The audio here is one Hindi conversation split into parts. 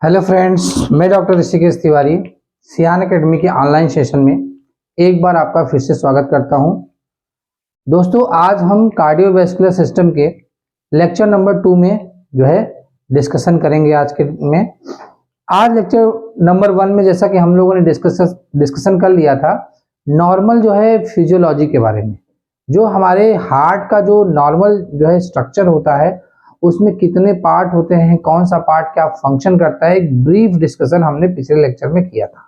हेलो फ्रेंड्स, मैं डॉक्टर ऋषिकेश तिवारी सियान एकेडमी के ऑनलाइन सेशन में एक बार आपका फिर से स्वागत करता हूं। दोस्तों, आज हम कार्डियोवैस्कुलर सिस्टम के लेक्चर नंबर 2 में डिस्कशन करेंगे। आज लेक्चर नंबर 1 में जैसा कि हम लोगों ने डिस्कशन कर लिया था नॉर्मल फिजियोलॉजी के बारे में, जो हमारे हार्ट का जो नॉर्मल स्ट्रक्चर होता है उसमें कितने पार्ट होते हैं, कौन सा पार्ट क्या फंक्शन करता है, एक ब्रीफ डिस्कशन हमने पिछले लेक्चर में किया था।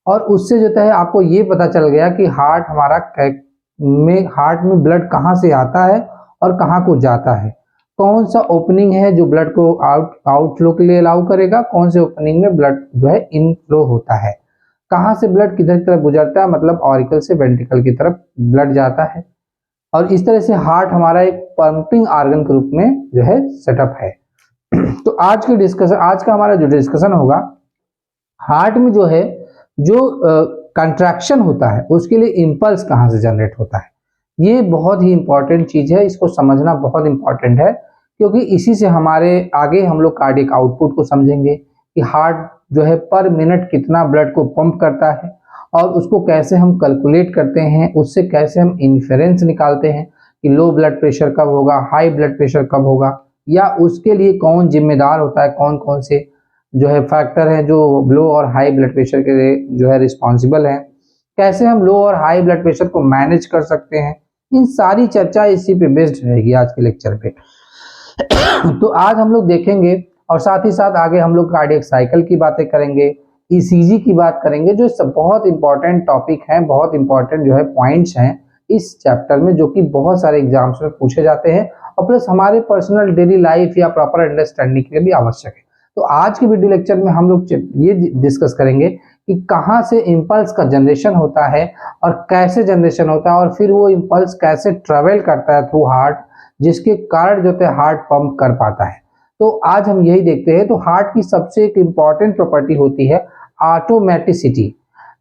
और उससे आपको ये पता चल गया कि हार्ट में ब्लड कहाँ से आता है और कहाँ को जाता है, कौन सा ओपनिंग है जो ब्लड को आउटफ्लो के लिए अलाउ करेगा, कौन से ओपनिंग में ब्लड इनफ्लो होता है, कहाँ से ब्लड किधर की तरफ गुजरता है, मतलब ऑरिकल से वेंट्रिकल की तरफ ब्लड जाता है। और इस तरह से हार्ट हमारा एक पंपिंग ऑर्गन के रूप में सेटअप है। तो आज का हमारा जो डिस्कशन होगा, हार्ट में जो कंट्रैक्शन होता है उसके लिए इंपल्स कहाँ से जनरेट होता है। ये बहुत ही इंपॉर्टेंट चीज है, इसको समझना बहुत इंपॉर्टेंट है, क्योंकि इसी से हमारे आगे हम लोग कार्डियक आउटपुट को समझेंगे कि हार्ट पर मिनट कितना ब्लड को पंप करता है और उसको कैसे हम कैलकुलेट करते हैं, उससे कैसे हम इन्फेरेंस निकालते हैं कि लो ब्लड प्रेशर कब होगा, हाई ब्लड प्रेशर कब होगा, या उसके लिए कौन जिम्मेदार होता है, कौन कौन से फैक्टर है जो लो और हाई ब्लड प्रेशर के लिए रिस्पॉन्सिबल है, कैसे हम लो और हाई ब्लड प्रेशर को मैनेज कर सकते हैं। इन सारी चर्चा इसी पे बेस्ड रहेगी आज के लेक्चर पे। तो आज हम लोग देखेंगे और साथ ही साथ आगे हम लोग कार्डियक साइकिल की बातें करेंगे, ईसीजी की बात करेंगे, जो सब बहुत इंपॉर्टेंट टॉपिक हैं, बहुत इंपॉर्टेंट पॉइंट्स हैं इस चैप्टर में, जो कि बहुत सारे एग्जाम्स में पूछे जाते हैं और प्लस हमारे पर्सनल डेली लाइफ या प्रॉपर अंडरस्टैंडिंग के लिए भी आवश्यक है। तो आज के वीडियो लेक्चर में हम लोग ये डिस्कस करेंगे कि कहाँ से इंपल्स का जनरेशन होता है और कैसे जनरेशन होता है और फिर वो इंपल्स कैसे ट्रेवल करता है थ्रू हार्ट, जिसके कारण हार्ट पंप कर पाता है। तो आज हम यही देखते हैं। तो हार्ट की सबसे एक इंपॉर्टेंट प्रॉपर्टी होती है ऑटोमेटिसिटी।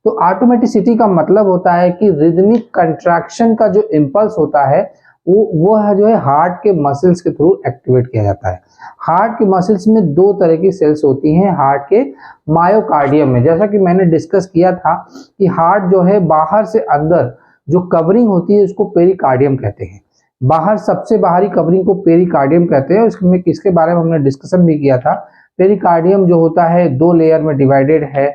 तो ऑटोमेटिसिटी का मतलब होता है कि रिदमिक कंट्रैक्शन का जो इंपल्स होता है वो है हार्ट के मसल्स के थ्रू एक्टिवेट किया जाता है। हार्ट के मसल्स में दो तरह की सेल्स होती हैं हार्ट के मायोकार्डियम में। जैसा कि मैंने डिस्कस किया था कि हार्ट बाहर से अंदर जो कवरिंग होती है उसको पेरिकार्डियम कहते हैं। बाहर सबसे बाहरी कवरिंग को पेरिकार्डियम कहते हैं। इसमें किसके बारे में हमने डिस्कशन भी किया था। पेरिकार्डियम जो होता है दो लेयर में डिवाइडेड है,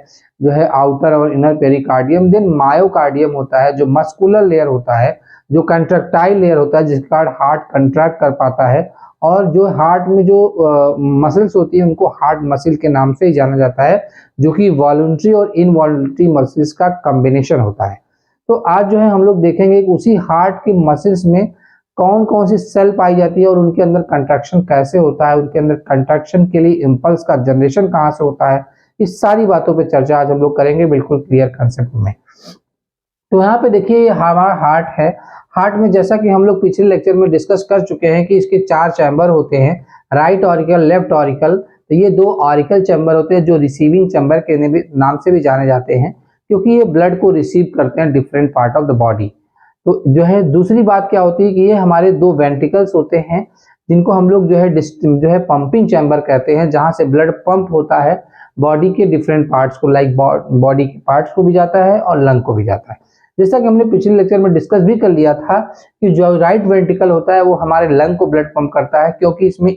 आउटर और इनर पेरिकार्डियम। देन मायोकार्डियम होता है जो मस्कुलर लेयर होता है, जो कंट्रैक्टाइल लेयर होता है, जिसके कारण हार्ट कंट्रैक्ट कर पाता है। और जो हार्ट में जो मसल्स होती है उनको हार्ट मसल के नाम से ही जाना जाता है, जो कि वॉलंटरी और इनवॉलंटरी मसल्स का कॉम्बिनेशन होता है। तो आज हम लोग देखेंगे कि उसी हार्ट के मसल्स में कौन कौन सी सेल पाई जाती है और उनके अंदर कंट्रैक्शन कैसे होता है, उनके अंदर कंट्रैक्शन के लिए इंपल्स का जनरेशन कहाँ से होता है। इस सारी बातों पे चर्चा आज हम लोग करेंगे बिल्कुल क्लियर कंसेप्ट में। तो यहाँ पे देखिए हमारा हार्ट है। हार्ट में जैसा कि हम लोग पिछले लेक्चर में डिस्कस कर चुके हैं कि इसके 4 चैम्बर होते हैं, राइट ऑरिकल, लेफ्ट ऑरिकल। तो ये 2 ऑरिकल चैम्बर होते हैं जो रिसीविंग चैम्बर के नाम से भी जाने जाते हैं, क्योंकि ये ब्लड को रिसीव करते हैं different part of the body. तो दूसरी बात क्या होती है कि ये हमारे 2 वेंट्रिकल्स होते हैं, जिनको हम लोग पंपिंग चैम्बर कहते हैं, जहां से ब्लड पंप होता है बॉडी के डिफरेंट पार्ट्स को, लाइक बॉडी के पार्ट्स को भी जाता है और लंग को भी जाता है। जैसा कि हमने पिछले लेक्चर में डिस्कस भी कर लिया था कि जो राइट वेंट्रिकल होता है वो हमारे लंग को ब्लड पंप करता है, क्योंकि इसमें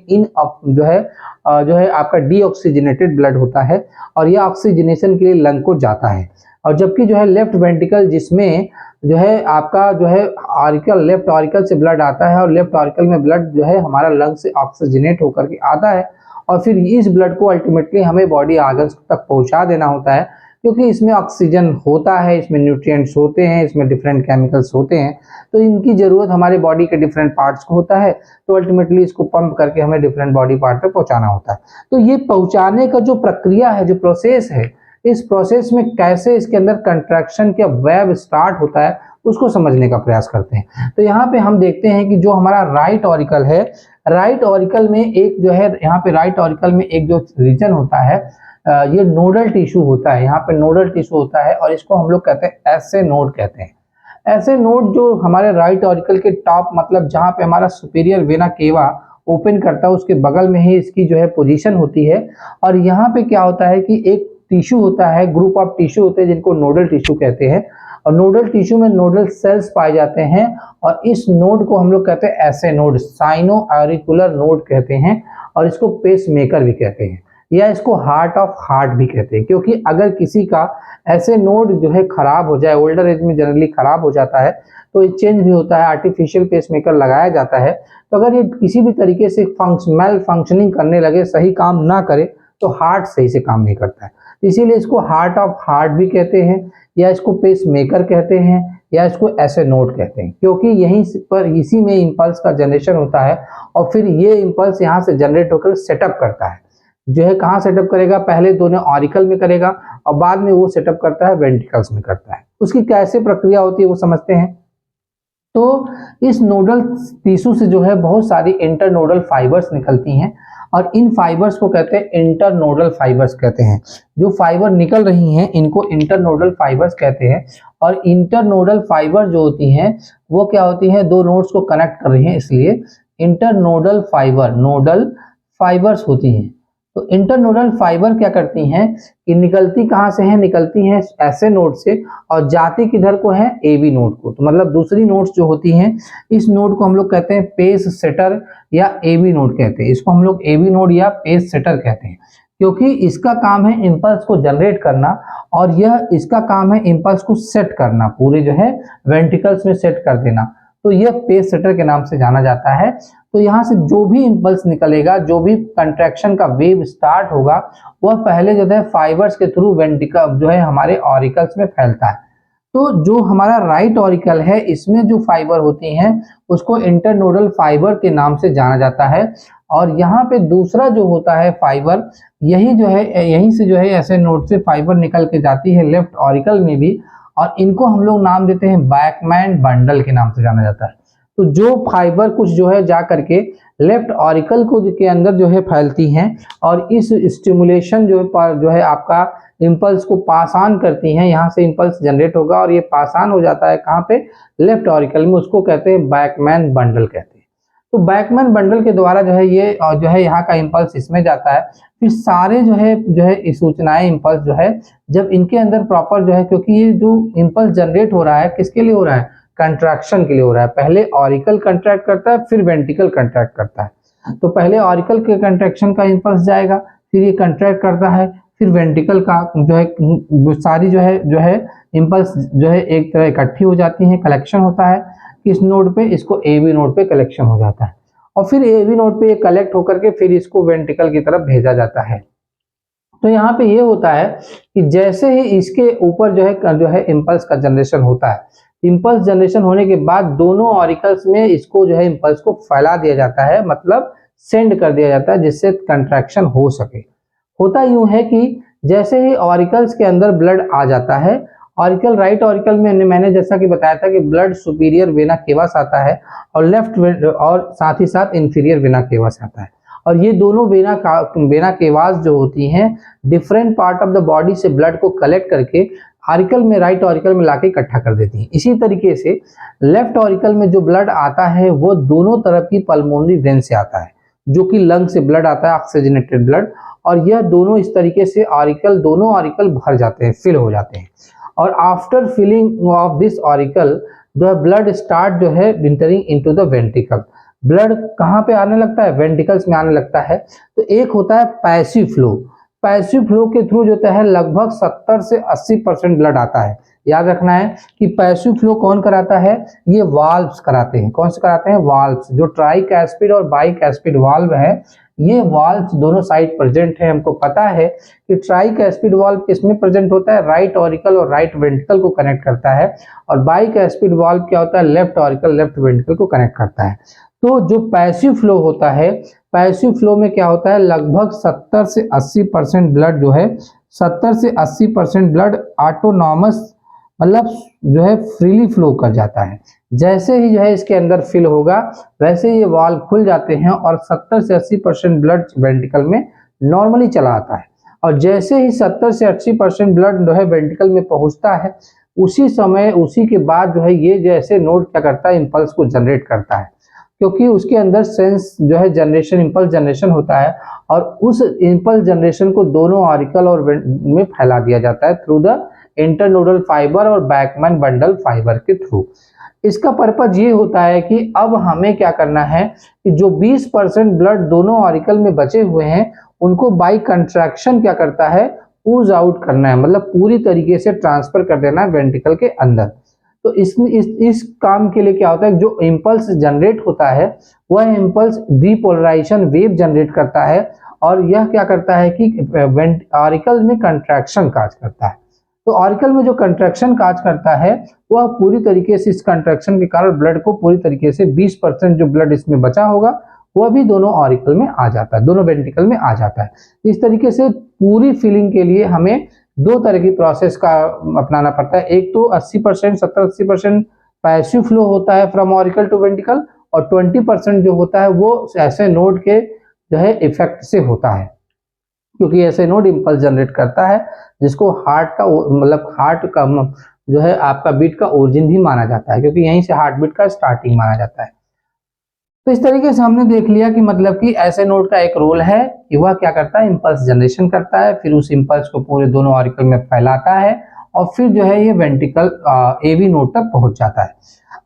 आपका डीऑक्सीजनेटेड ब्लड होता है और यह ऑक्सीजनेशन के लिए लंग को जाता है। और जबकि लेफ्ट वेंट्रिकल, जिसमें आपका ऑरिकल, लेफ्ट ऑरिकल से ब्लड आता है और लेफ्ट ऑरिकल में ब्लड हमारा लंग से ऑक्सीजनेट होकर के आता है और फिर इस ब्लड को अल्टीमेटली हमें बॉडी ऑर्गन्स तक पहुंचा देना होता है, क्योंकि इसमें ऑक्सीजन होता है, इसमें न्यूट्रिएंट्स होते हैं, इसमें डिफरेंट केमिकल्स होते हैं। तो इनकी जरूरत हमारे बॉडी के डिफरेंट पार्ट्स को होता है, तो अल्टीमेटली इसको पंप करके हमें डिफरेंट बॉडी पार्ट तक पहुंचाना होता है। तो ये पहुंचाने का जो प्रक्रिया है, जो प्रोसेस है, इस प्रोसेस में कैसे इसके अंदर कंट्रैक्शन का वेव स्टार्ट होता है उसको समझने का प्रयास करते हैं। तो यहाँ पे हम देखते हैं कि जो हमारा राइट ऑरिकल है, राइट ऑरिकल में एक यहाँ पे राइट ऑरिकल में एक जो रीजन होता है, ये नोडल टिश्यू होता है। यहाँ पे नोडल टिश्यू होता है और इसको हम लोग कहते हैं एसे नोड कहते हैं। एसे नोड जो हमारे राइट ऑरिकल के टॉप, मतलब जहाँ पे हमारा सुपीरियर वेना केवा ओपन करता है उसके बगल में ही इसकी जो है पोजीशन होती है। और यहाँ पे क्या होता है कि एक टिश्यू होता है, ग्रुप ऑफ टिश्यू होते हैं जिनको नोडल टिश्यू कहते हैं। और नोडल टिश्यू में नोडल सेल्स पाए जाते हैं और इस नोड को हम लोग कहते हैं ऐसे नोड, साइनो ऑरिकुलर नोड कहते हैं। और इसको पेस मेकर भी कहते हैं या इसको हार्ट ऑफ हार्ट भी कहते हैं, क्योंकि अगर किसी का ऐसे नोड जो है खराब हो जाए, ओल्डर एज में जनरली खराब हो जाता है तो ये चेंज भी होता है, आर्टिफिशियल पेस मेकर लगाया जाता है। तो अगर ये किसी भी तरीके से मेल फंक्शनिंग करने लगे, सही काम ना करे, तो हार्ट सही से काम नहीं करता है। इसीलिए इसको हार्ट ऑफ हार्ट भी कहते हैं या इसको पेस मेकर कहते हैं या इसको ऐसे नोड कहते हैं, क्योंकि यहीं पर इसी में इंपल्स का जनरेशन होता है और फिर ये इंपल्स यहाँ से जनरेट होकर सेटअप करता है। जो है कहाँ सेटअप करेगा, पहले दोनों ऑरिकल में करेगा और बाद में वो सेटअप करता है वेंट्रिकल्स में करता है। उसकी कैसे प्रक्रिया होती है वो समझते हैं। तो इस नोडल टिश्यू से जो है बहुत सारी इंटरनोडल फाइबर्स निकलती हैं और इन फाइबर्स को कहते हैं इंटरनोडल फाइबर्स कहते हैं। जो फाइबर निकल रही हैं इनको इंटरनोडल फाइबर्स कहते हैं। और इंटरनोडल फाइबर जो होती हैं वो क्या होती हैं, दो नोड्स को कनेक्ट कर रही हैं, इसलिए इंटरनोडल फाइबर नोडल फाइबर्स होती हैं। तो इंटरनोडल फाइबर क्या करती हैं कि निकलती कहाँ से हैं, निकलती हैं ऐसे नोड से और जाती किधर को है, एबी नोड को। तो मतलब दूसरी नोड्स जो होती हैं इस नोड को हम लोग कहते हैं पेस सेटर या एबी नोड कहते हैं। इसको हम लोग एबी नोड या पेस सेटर कहते हैं, क्योंकि इसका काम है इंपल्स को जनरेट करना और यह इसका काम है इंपल्स को सेट करना, पूरे जो है वेंट्रिकल्स में सेट कर देना। तो यह पेस सेटर के नाम से जाना जाता है। तो यहाँ से जो भी इंपल्स निकलेगा, जो भी कंट्रैक्शन का वेव स्टार्ट होगा, वह पहले जो है फाइबर्स के थ्रू वेंट्रिकल जो है हमारे ऑरिकल्स में फैलता है। तो जो हमारा राइट ऑरिकल है इसमें जो फाइबर होती हैं उसको इंटरनोडल फाइबर के नाम से जाना जाता है। और यहाँ पे दूसरा जो होता है फाइबर, यही जो है यहीं से जो है ऐसे नोड से फाइबर निकल के जाती है लेफ्ट ऑरिकल में भी, और इनको हम लोग नाम देते हैं बैकमैन बंडल के नाम से जाना जाता है। तो जो फाइबर कुछ जो है जा करके लेफ्ट ऑरिकल को के अंदर जो है फैलती हैं और इस स्टिमुलेशन जो है आपका इंपल्स को पास ऑन करती हैं, यहाँ से इंपल्स जनरेट होगा और ये पास ऑन हो जाता है कहाँ पे, लेफ्ट ऑरिकल में, उसको कहते हैं बैकमैन बंडल कहते हैं। तो बैकमैन बंडल के द्वारा जो है ये जो है यहाँ का इंपल्स इसमें जाता है। फिर सारे जो है सूचनाएं इंपल्स जो है जब इनके अंदर प्रॉपर जो है, क्योंकि ये जो इंपल्स जनरेट हो रहा है किसके लिए हो रहा है, कंट्रैक्शन के लिए हो रहा है। पहले ऑरिकल कंट्रैक्ट करता है फिर वेंट्रिकल कंट्रैक्ट करता है। तो पहले ऑरिकल के कंट्रैक्शन का इंपल्स जाएगा, फिर ये कंट्रैक्ट करता है, फिर वेंट्रिकल का जो है सारी जो है इंपल्स जो है एक तरह इकट्ठी हो जाती है, कलेक्शन होता है किस नोड पे, इसको एबी नोड पे कलेक्शन हो जाता है और फिर एबी नोड पे ये कलेक्ट होकर के फिर इसको वेंट्रिकल की तरफ भेजा जाता है। तो यहाँ पे ये होता है कि जैसे ही इसके ऊपर जो है इंपल्स का जनरेशन होता है, इंपल्स जनरेशन होने के बाद दोनों ऑरिकल्स में इसको जो है इंपल्स को फैला दिया जाता है, मतलब सेंड कर दिया जाता है जिससे कंट्रैक्शन हो सके। होता यूं है कि जैसे ही ऑरिकल्स के अंदर ब्लड आ जाता है, ऑरिकल राइट ऑरिकल में मैंने जैसा कि बताया था कि ब्लड सुपीरियर वेना केवास आता है और लेफ्ट और साथ ही साथ इंफीरियर वेना केवास आता है। और ये दोनों वेना केवास जो होती हैं different part of the body से ब्लड को कलेक्ट करके ऑरिकल में, राइट ऑरिकल में लाके इकट्ठा कर देती हैं। इसी तरीके से लेफ्ट ऑरिकल में जो ब्लड आता है वो दोनों तरफ की पल्मोनरी वेन से आता है, जो कि लंग से ब्लड आता है, ऑक्सीजनेटेड ब्लड, और यह दोनों इस तरीके से दोनों ऑरिकल भर जाते हैं, फिल हो जाते हैं। और after filling of this auricle the blood start जो है entering into the ventricle. Blood कहाँ पे आने लगता है, वेंट्रिकल्स में आने लगता है। तो एक होता है पैसिव फ्लो, पैसिव फ्लो के थ्रू जो है लगभग 70 से 80% ब्लड आता है। याद रखना है कि पैसिव फ्लो कौन कराता है, ये वाल्व्स कराते हैं। कौन से कराते हैं, वाल्व्स। जो ट्राइकैस्पिड और बाइकैस्पिड वाल्व है, ये वाल्व्स दोनों साइड प्रेजेंट है। हमको पता है कि ट्राइकैस्पिड वाल्व किसमें प्रेजेंट होता है, राइट ऑरिकल और राइट वेंट्रिकल को कनेक्ट करता है, और बाइकैस्पिड वाल्व क्या होता है, लेफ्ट ऑरिकल लेफ्ट वेंट्रिकल को कनेक्ट करता है। तो जो पैसिव फ्लो होता है, पैसिव फ्लो में क्या होता है, लगभग 70 से 80% ब्लड जो है 70 से 80% ब्लड ऑटोनॉमस, मतलब जो है फ्रीली फ्लो कर जाता है। जैसे ही जो है इसके अंदर फिल होगा वैसे ये वाल्व खुल जाते हैं और 70 से 80% ब्लड वेंट्रिकल में नॉर्मली चला आता है। और जैसे ही 70 से 80% ब्लड जो है वेंट्रिकल में पहुंचता है, उसी समय उसी के बाद जो है ये जैसे नोड क्या करता है, इंपल्स को जनरेट करता है। क्योंकि उसके अंदर सेंस जो है जनरेशन, इंपल्स जनरेशन होता है और उस इंपल्स जनरेशन को दोनों ऑरिकल और में फैला दिया जाता है थ्रू द इंटरनोडल फाइबर और बैकमैन बंडल फाइबर के थ्रू। इसका पर्पज ये होता है कि अब हमें क्या करना है कि जो 20% ब्लड दोनों ऑरिकल में बचे हुए हैं उनको बाई कंट्रैक्शन क्या करता है, ऊज आउट करना है, मतलब पूरी तरीके से ट्रांसफर कर देना है वेंट्रिकल के अंदर। तो इसमें इस काम के लिए क्या होता है, जो इम्पल्स जनरेट होता है वह इम्पल्स डीपोलराइजेशन वेव जनरेट करता है और यह क्या करता है कि ऑरिकल में कंट्रैक्शन काज करता है। तो ऑरिकल में जो कंट्रैक्शन काज करता है वह पूरी तरीके से इस कंट्रैक्शन के कारण ब्लड को पूरी तरीके से 20% जो ब्लड इसमें बचा होगा वह भी दोनों ऑरिकल में आ जाता है, दोनों वेंट्रिकल में आ जाता है। इस तरीके से पूरी फिलिंग के लिए हमें दो तरह की प्रोसेस का अपनाना पड़ता है। एक तो 80%, 70-80% पैसिव फ्लो होता है फ्रॉम ऑरिकल टू वेंट्रिकल और 20% जो होता है वो ऐसे नोड के जो है इफेक्ट से होता है, क्योंकि ऐसे नोड इंपल्स जनरेट करता है जिसको हार्ट का मतलब हार्ट का जो है आपका बीट का ओरिजिन भी माना जाता है, क्योंकि यहीं से हार्ट बीट का स्टार्टिंग माना जाता है। तो इस तरीके से हमने देख लिया कि मतलब कि ऐसे नोड का एक रोल है कि वह क्या करता है, इंपल्स जनरेशन करता है, फिर उस इंपल्स को पूरे दोनों ऑरिकल में फैलाता है और फिर जो है ये वेंट्रिकल एवी नोड तक पहुंच जाता है।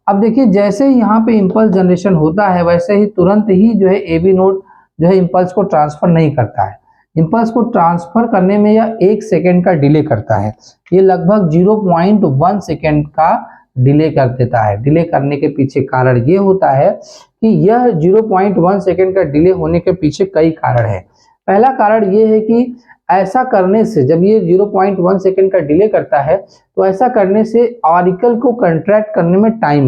अब देखिए जैसे यहाँ पे इंपल्स जनरेशन होता है वैसे ही तुरंत ही जो है एवी नोड जो है इंपल्स को ट्रांसफर नहीं करता है। इंपल्स को ट्रांसफर करने में यह 1 सेकेंड का डिले करता है। ये लगभग 0.1 सेकेंड का डिले कर देता है। डिले करने के पीछे कारण ये होता है कि यह 0.1 सेकेंड का डिले होने के पीछे कई कारण है। पहला कारण ये है कि ऐसा करने से, जब ये 0.1 सेकेंड का डिले करता है तो ऐसा करने से ऑरिकल को कंट्रैक्ट करने में टाइम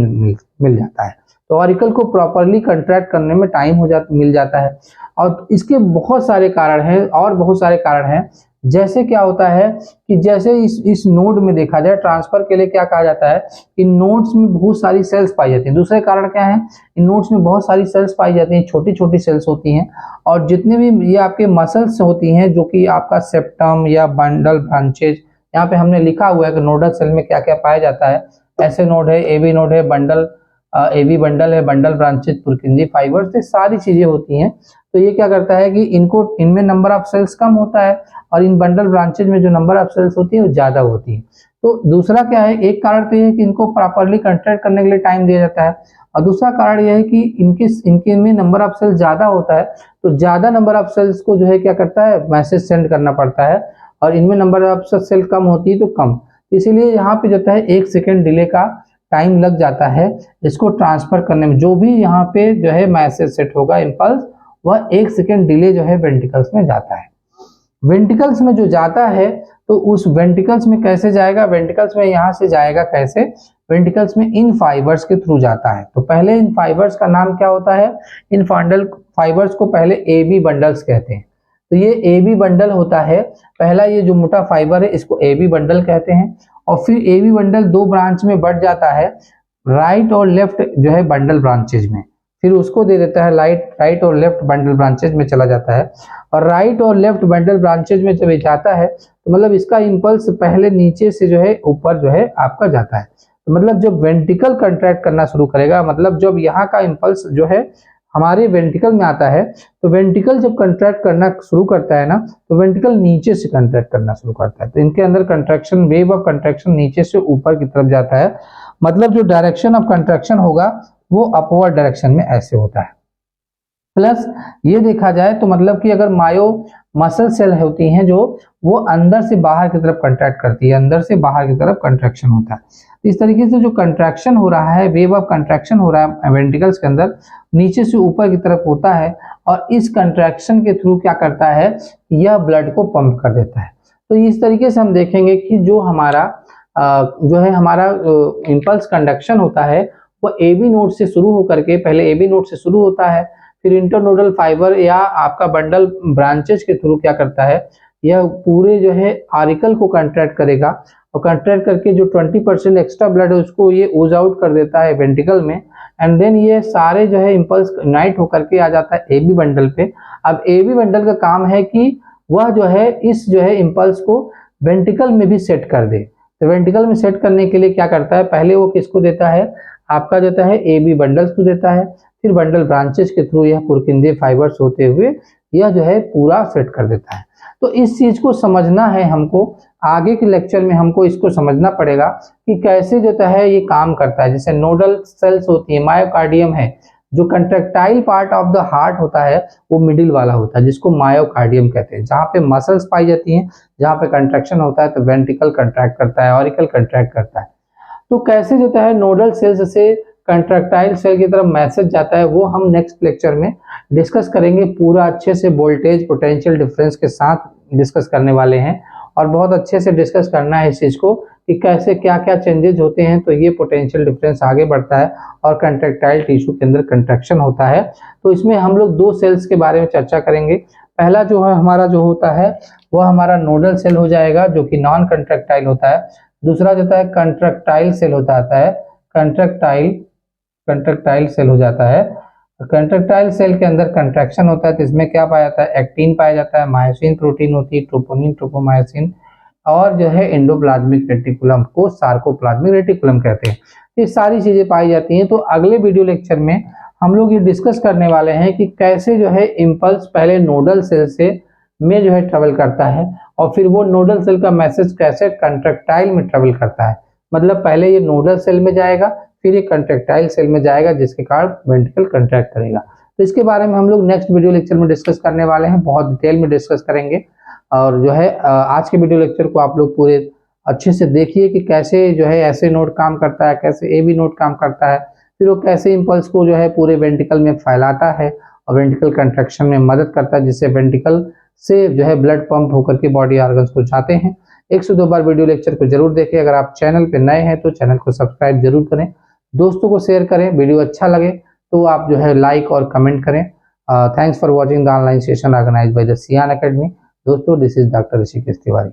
मिल जाता है। तो ऑरिकल को प्रॉपरली कंट्रैक्ट करने में टाइम मिल जाता है। और इसके बहुत सारे कारण हैं और बहुत सारे कारण हैं। जैसे क्या होता है कि जैसे इस नोड में देखा जाए ट्रांसफर के लिए क्या कहा जाता है, इन नोड्स में बहुत सारी सेल्स पाई जाती हैं। दूसरे कारण क्या है, इन नोड्स में बहुत सारी सेल्स पाई जाती हैं, छोटी छोटी सेल्स होती हैं और जितने भी ये आपके मसल्स होती हैं जो कि आपका सेप्टम या बंडल ब्रांचेज, यहाँ पे हमने लिखा हुआ है कि नोडल सेल में क्या क्या पाया जाता है। ऐसे नोड है, एवी नोड है, बंडल एवी बंडल है, बंडल ब्रांचेज, पुरकिंजी फाइबर्स, ये सारी चीजें होती हैं। तो ये क्या करता है कि इनको इनमें नंबर ऑफ सेल्स कम होता है और इन बंडल ब्रांचेज में जो नंबर ऑफ सेल्स होती है वो ज्यादा होती है। तो दूसरा क्या है, एक कारण तो ये है कि इनको प्रॉपरली कंट्रैक्ट करने के लिए टाइम दिया जाता है और दूसरा कारण यह है कि इनके में नंबर ऑफ सेल्स ज्यादा होता है। तो ज्यादा नंबर ऑफ सेल्स को जो है क्या करता है, मैसेज सेंड करना पड़ता है और इनमें नंबर ऑफ सेल कम होती है तो कम, इसीलिए यहाँ पे जो है 1 सेकेंड डिले का टाइम लग जाता है इसको ट्रांसफर करने में। जो भी यहाँ पे जो है मैसेज सेट होगा इंपल्स, वह 1 सेकेंड डिले जो है वेंट्रिकल्स में जाता है। वेंट्रिकल्स में जो जाता है तो उस वेंट्रिकल्स में कैसे जाएगा, वेंट्रिकल्स में यहाँ से जाएगा कैसे, वेंट्रिकल्स में इन फाइबर्स के थ्रू जाता है। तो पहले इन फाइबर्स का नाम क्या होता है, इन फाइबर्स को पहले एबी बंडल्स कहते हैं। तो ये एबी बंडल होता है, पहला ये जो मोटा फाइबर है इसको एबी बंडल कहते हैं और फिर एबी बंडल 2 ब्रांच में बढ़ जाता है, राइट और लेफ्ट जो है बंडल ब्रांचेज में, फिर उसको दे देता है राइट और लेफ्ट बंडल ब्रांचेज में चला जाता है। और राइट और लेफ्ट बंडल ब्रांचेज में जब ये जाता है तो मतलब इसका इंपल्स पहले नीचे से जो है ऊपर जो है आपका जाता है। तो मतलब जब वेंट्रिकल कंट्रैक्ट करना शुरू करेगा, मतलब जब यहाँ का इंपल्स जो है हमारे वेंट्रिकल में आता है तो वेंट्रिकल जब कंट्रैक्ट करना शुरू करता है ना तो वेंट्रिकल नीचे से कंट्रैक्ट करना शुरू करता है। तो इनके अंदर कंट्रैक्शन, वेव ऑफ कंट्रैक्शन नीचे से ऊपर की तरफ जाता है, मतलब जो डायरेक्शन ऑफ कंट्रैक्शन होगा वो अपवर्ड डायरेक्शन में ऐसे होता है। प्लस ये देखा जाए तो मतलब कि अगर मायो मसल सेल होती हैं जो, वो अंदर से बाहर की तरफ कंट्रैक्ट करती है, अंदर से बाहर की तरफ कंट्रैक्शन होता है। इस तरीके से जो कंट्रैक्शन हो रहा है, वेव ऑफ कंट्रैक्शन हो रहा है वेंट्रिकल्स के अंदर, नीचे से ऊपर की तरफ होता है और इस कंट्रैक्शन के थ्रू क्या करता है, यह ब्लड को पंप कर देता है। तो इस तरीके से हम देखेंगे कि जो हमारा इंपल्स कंडक्शन होता है वो एबी नोड से शुरू होकर के, पहले एबी नोड से शुरू होता है, फिर इंटरनोडल फाइबर या आपका बंडल ब्रांचेज के थ्रू क्या करता है, यह पूरे जो है ऑरिकल को कंट्रैक्ट करेगा और कंट्रैक्ट करके जो 20% एक्स्ट्रा ब्लड है उसको ये ओज आउट कर देता है वेंट्रिकल में एंड देन ये सारे जो है इंपल्स यूनाइट होकर के आ जाता है एबी बंडल पे। अब एबी बंडल का काम है कि वह जो है इस जो है इंपल्स को वेंट्रिकल में भी सेट कर दे। तो वेंट्रिकल में सेट करने के लिए क्या करता है, पहले वो किसको देता है, आपका देता है एबी बंडल्स को देता है, फिर बंडल ब्रांचेस के थ्रू यह पुरकिंदे फाइबर्स होते हुए यह जो है पूरा सेट कर देता है। तो इस चीज को समझना है हमको, आगे के लेक्चर में हमको इसको समझना पड़ेगा कि कैसे जो है ये काम करता है। जैसे नोडल सेल्स होती है, मायोकार्डियम है, जो contractile part of the heart होता है वो मिडिल वाला होता है जिसको मायोकार्डियम कहते हैं, जहाँ पे मसल्स पाई जाती हैं, जहाँ पे कंट्रैक्शन होता है तो वेंट्रिकल कंट्रैक्ट करता है, ऑरिकल कंट्रैक्ट करता है। तो कैसे जो है नोडल सेल्स से कंट्रैक्टाइल सेल की तरफ मैसेज जाता है वो हम नेक्स्ट लेक्चर में डिस्कस करेंगे, पूरा अच्छे से वोल्टेज पोटेंशियल डिफरेंस के साथ डिस्कस करने वाले हैं। और बहुत अच्छे से डिस्कस करना है इस चीज को कि कैसे क्या क्या चेंजेस होते हैं तो ये पोटेंशियल डिफरेंस आगे बढ़ता है और कंट्रैक्टाइल टिश्यू के अंदर कंट्रैक्शन होता है। तो इसमें हम लोग दो सेल्स के बारे में चर्चा करेंगे। पहला जो है हमारा जो होता है वह हमारा नोडल सेल हो जाएगा जो कि नॉन कंट्रैक्टाइल होता है। दूसरा जो है कंट्रैक्टाइल सेल होता है, कंट्रैक्टाइल सेल हो जाता है। कंट्रैक्टाइल सेल के अंदर कंट्रैक्शन होता है तो इसमें क्या पाया जाता है, एक्टिन पाया जाता है, मायोसिन प्रोटीन होती है, ट्रोपोनिन, ट्रोपोमायोसिन, और जो है एंडोप्लाज्मिक रेटिकुलम को सार्कोप्लाज्मिक रेटिकुलम कहते हैं। ये सारी चीजें पाई जाती हैं। तो अगले वीडियो लेक्चर में हम लोग ये डिस्कस करने वाले हैं कि कैसे जो है इम्पल्स पहले नोडल सेल से में जो है ट्रेवल करता है और फिर वो नोडल सेल का मैसेज कैसे कंट्रैक्टाइल में ट्रेवल करता है। मतलब पहले ये नोडल सेल में जाएगा फिर ये कंट्रैक्टाइल सेल में जाएगा जिसके कारण वेंट्रिकल कंट्रैक्ट करेगा। तो इसके बारे में हम लोग नेक्स्ट वीडियो लेक्चर में डिस्कस करने वाले हैं, बहुत डिटेल में डिस्कस करेंगे। और जो है आज के वीडियो लेक्चर को आप लोग पूरे अच्छे से देखिए कि कैसे जो है ऐसे नोड काम करता है, कैसे ए बी नोड काम करता है, फिर वो कैसे इंपल्स को जो है पूरे वेंट्रिकल में फैलाता है और वेंट्रिकल कंट्रैक्शन में मदद करता है जिससे वेंट्रिकल से जो है ब्लड पंप होकर के बॉडी ऑर्गन्स को जाते हैं। 102 बार वीडियो लेक्चर को जरूर देखें। अगर आप चैनल पे नए हैं तो चैनल को सब्सक्राइब जरूर करें, दोस्तों को शेयर करें, वीडियो अच्छा लगे तो आप जो है लाइक और कमेंट करें। Thanks for watching the online session organised by the Cyan academy. दोस्तों this is doctor Rishikesh Tiwari.